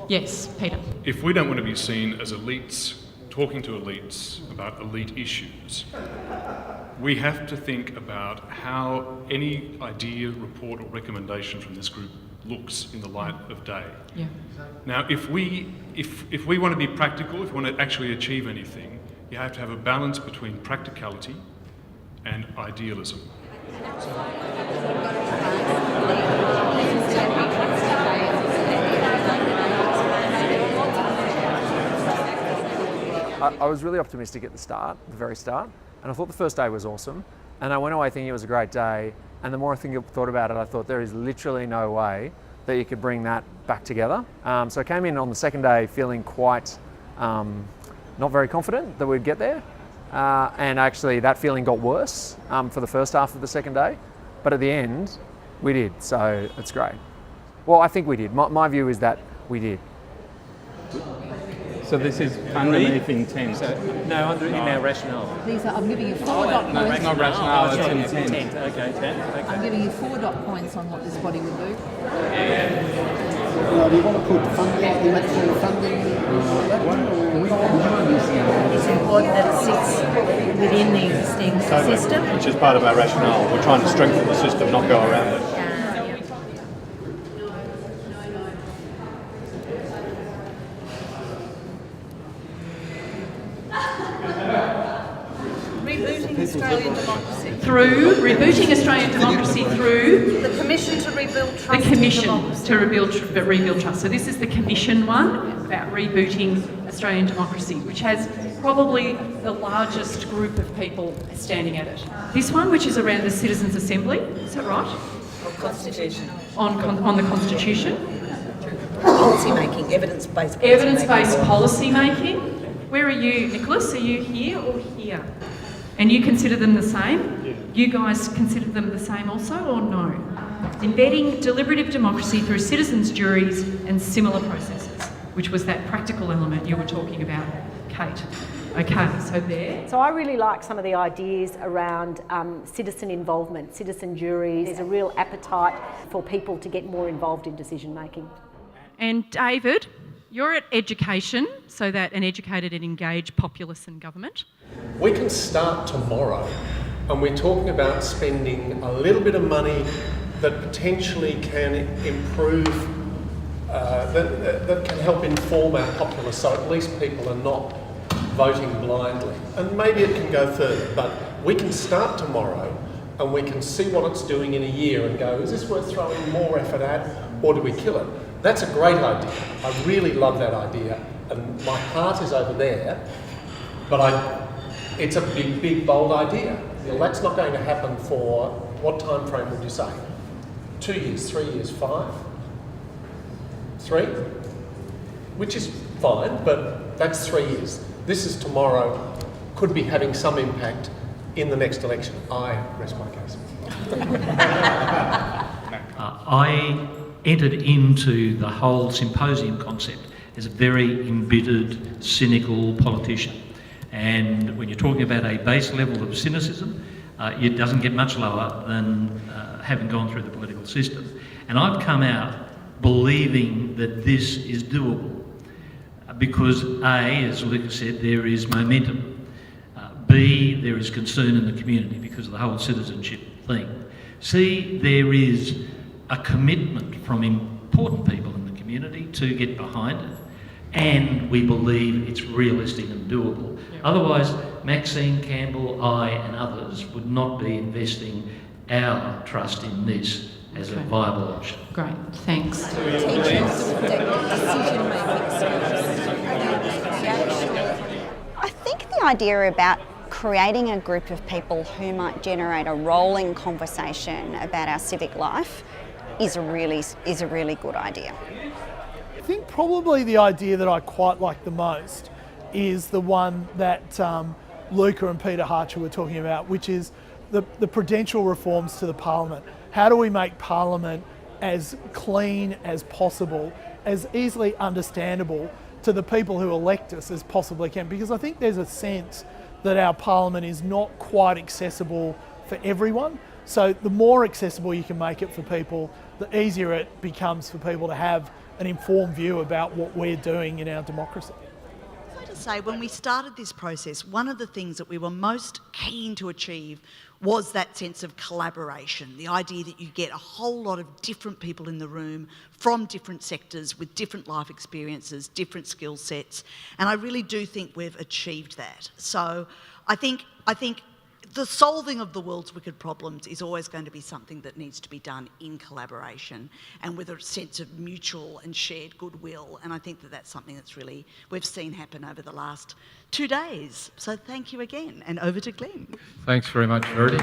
Yes, Peter. If we don't want to be seen as elites talking to elites about elite issues, we have to think about how any idea, report or recommendation from this group looks in the light of day. Yeah. Now, if we want to be practical, if we want to actually achieve anything, you have to have a balance between practicality and idealism. I was really optimistic at the very start, and I thought the first day was awesome, and I went away thinking it was a great day, and the more I thought about it, I thought there is literally no way that you could bring that back together. So I came in on the second day feeling quite not very confident that we'd get there, and actually that feeling got worse for the first half of the second day, but at the end we did, so it's great. Well, I think we did. My view is that we did. So this is underneath intent. In our rationale. I'm giving you 4 dot points. It's not rationale, it's intent. Okay, 10. Okay. I'm giving you 4 dot points on what this body would do. Do you want to put funding, the maximum funding? It's important that it sits within the existing system. Which is part of our rationale. We're trying to strengthen the system, not go around it. Rebooting Australian democracy. Rebooting Australian democracy through The Commission to Rebuild Trust. the Commission to rebuild trust. So this is the Commission one about rebooting Australian democracy, which has probably the largest group of people standing at it. This one, which is around the Citizens' Assembly, is that right? Constitution. On the Constitution. Policy making, evidence-based. Evidence-based policy making. Where are you, Nicholas? Are you here or here? And you consider them the same? Yeah. You guys consider them the same also, or no? Embedding deliberative democracy through citizens' juries and similar processes, which was that practical element you were talking about, Kate. Okay, so there. So I really like some of the ideas around citizen involvement, citizen juries. There's a real appetite for people to get more involved in decision making. And David, you're at education, so that an educated and engaged populace and government. We can start tomorrow, and we're talking about spending a little bit of money that potentially can improve, that can help inform our populace, so at least people are not voting blindly. And maybe it can go further, but we can start tomorrow and we can see what it's doing in a year and go, is this worth throwing more effort at, or do we kill it? That's a great idea. I really love that idea, and my heart is over there, but it's a big, big, bold idea. Well, that's not going to happen for, what time frame would you say? 2 years, 3 years, 5? 3? Which is fine, but that's 3 years. This is tomorrow, could be having some impact in the next election. I rest my case. I entered into the whole Symposium concept as a very embittered, cynical politician. And when you're talking about a base level of cynicism, it doesn't get much lower than having gone through the political system. And I've come out believing that this is doable because A, as Luca said, there is momentum. B, there is concern in the community because of the whole citizenship thing. C, there is a commitment from important people in the community to get behind it, and we believe it's realistic and doable. Otherwise, Maxine, Campbell, I and others would not be investing our trust in this as a viable option. Great, thanks. I think the idea about creating a group of people who might generate a rolling conversation about our civic life is a really good idea. I think probably the idea that I quite like the most is the one that Luca and Peter Harcher were talking about, which is the prudential reforms to the Parliament. How do we make Parliament as clean as possible, as easily understandable to the people who elect us as possibly can? Because I think there's a sense that our Parliament is not quite accessible for everyone. So the more accessible you can make it for people, the easier it becomes for people to have an informed view about what we're doing in our democracy. To say, when we started this process, one of the things that we were most keen to achieve was that sense of collaboration, the idea that you get a whole lot of different people in the room from different sectors with different life experiences, different skill sets, and I really do think we've achieved that. So I think the solving of the world's wicked problems is always going to be something that needs to be done in collaboration and with a sense of mutual and shared goodwill. And I think that that's something that's really, we've seen happen over the last 2 days. So thank you again, and over to Glenn. Thanks very much, Verity.